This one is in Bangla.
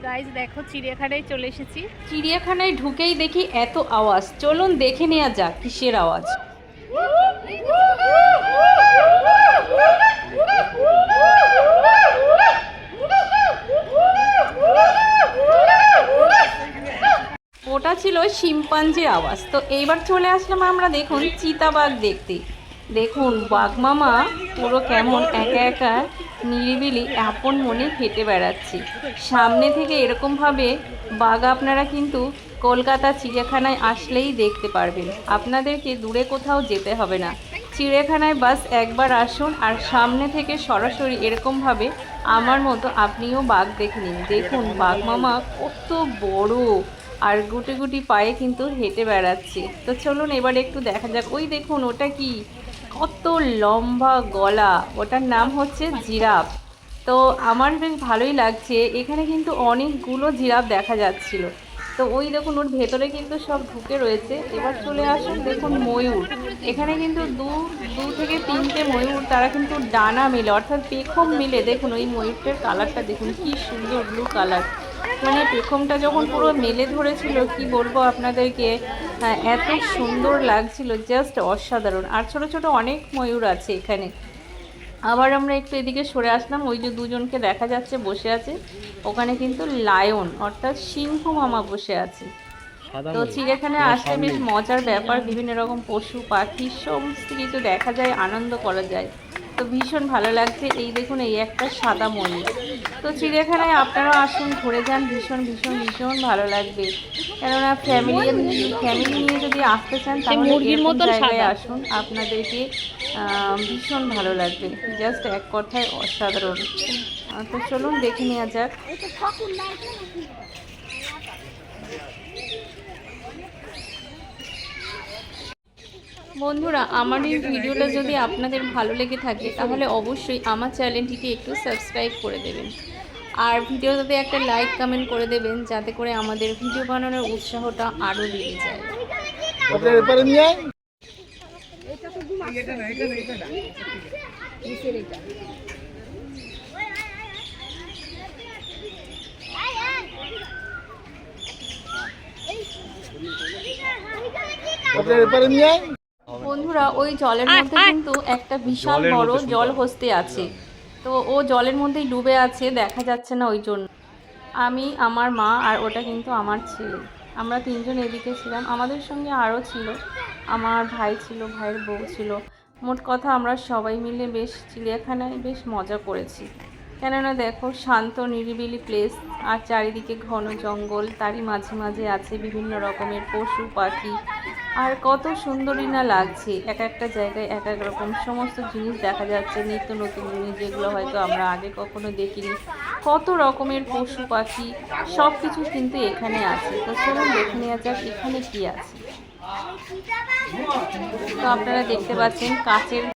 গাইজ দেখো চিড়িয়াখানায় চলে এসেছি। চিড়িয়াখানায় ঢুকেই দেখি এত আওয়াজ, চলুন দেখে নেওয়া যাক কিসের আওয়াজ। ওটা ছিল শিম্পাঞ্জির আওয়াজ। তো এইবার চলে আসলাম আমরা দেখুন চিতাবাঘ দেখতে। দেখুন বাঘ মামা পুরো কেমন একা একা নিরিবিলি আপন মনে হেঁটে বেড়াচ্ছে। সামনে থেকে এরকমভাবে বাঘ আপনারা কিন্তু কলকাতা চিড়িয়াখানায় আসলেই দেখতে পারবেন। আপনাদেরকে দূরে কোথাও যেতে হবে না, চিড়িয়াখানায় বাস একবার আসুন আর সামনে থেকে সরাসরি এরকমভাবে আমার মতো আপনিও বাঘ দেখে নিন। দেখুন বাঘ মামা কত বড় আর গুটি গুটি পায়ে কিন্তু হেঁটে বেড়াচ্ছে। তো চলুন এবার একটু দেখা যাক। ওই দেখুন ওটা কি, কত লম্বা গলা, ওটার নাম হচ্ছে জিরাফ। তো আমার বেশ ভালোই লাগছে, এখানে কিন্তু অনেকগুলো জিরাফ দেখা যাচ্ছিল। তো ওই দেখুন ওর ভেতরে কিন্তু সব ঢুকে রয়েছে। এবার চলে আসুন দেখুন ময়ূর। এখানে কিন্তু দু থেকে তিনটে ময়ূর, তারা কিন্তু ডানা মেলে অর্থাৎ পেখম মিলে। দেখুন ওই ময়ূরটার কালারটা দেখুন কি সুন্দর ব্লু কালার, মানে পেখমটা যখন পুরো মেলে ধরেছিল কি বলবো আপনাদেরকে, এত সুন্দর লাগছিল, জাস্ট অসাধারণ। আর ছোট ছোট অনেক ময়ূর আছে এখানে। আবার আমরা একটু এদিকে সরে আসলাম, ওই যে দুজনকে দেখা যাচ্ছে বসে আছে, ওখানে কিন্তু লায়ন অর্থাৎ সিংহ মামা বসে আছে। তো চিড়িয়াখানায় আসলে বেশ মজার ব্যাপার, বিভিন্ন রকম পশু পাখি সমস্ত কিছু দেখা যায়, আনন্দ করা যায়। তো ভীষণ ভালো লাগছে। এই দেখুন এই একটা সাদা ময়ূর। তো চিড়িয়াখানায় আপনারা আসুন, ঘুরে যান, ভীষণ ভীষণ ভীষণ ভালো লাগবে। কেননা ফ্যামিলি নিয়ে যদি আসতে চান তাহলে এরকম জায়গায় আসুন, আপনাদেরকে ভীষণ ভালো লাগবে, জাস্ট এক কথায় অসাধারণ। তো চলুন দেখে নেওয়া যাক। বন্ধুরা আমার এই ভিডিওটা যদি আপনাদের ভালো লেগে থাকে তাহলে অবশ্যই আমার চ্যানেলটিকে একটু সাবস্ক্রাইব করে দেবেন, আর ভিডিওটাতে একটা লাইক কমেন্ট করে দেবেন, যাতে করে আমাদের ভিডিও বানানোর উৎসাহটা আরও বেড়ে যায়। বন্ধুরা ওই জলের মধ্যে কিন্তু একটা বিশাল বড় জল হস্তি আছে। তো ও জলের মধ্যেই ডুবে আছে, দেখা যাচ্ছে না ওই জন্য। আমি, আমার মা আর ওটা কিন্তু আমার ছেলে, আমরা তিনজন এদিকে ছিলাম। আমাদের সঙ্গে আরও ছিল, আমার ভাই ছিল, ভাইয়ের বউ ছিল। মোট কথা আমরা সবাই মিলে বেশ চিড়িয়াখানায় বেশ মজা করেছি। কেননা দেখো শান্ত নিরিবিলি প্লেস, আর চারিদিকে ঘন জঙ্গল, তারই মাঝে মাঝে আছে বিভিন্ন রকমের পশু পাখি। আর কত সুন্দরই না লাগছে, এক একটা জায়গায় এক এক রকম সমস্ত জিনিস দেখা যাচ্ছে, নিত্য নতুন জিনিস যেগুলো হয়তো আমরা আগে কখনো দেখিনি। কত রকমের পশু পাখি সব কিছু কিন্তু এখানে আছে। তো চলুন দেখে নেওয়া যাক এখানে কি আছে। তো আপনারা দেখতে পাচ্ছেন কাচের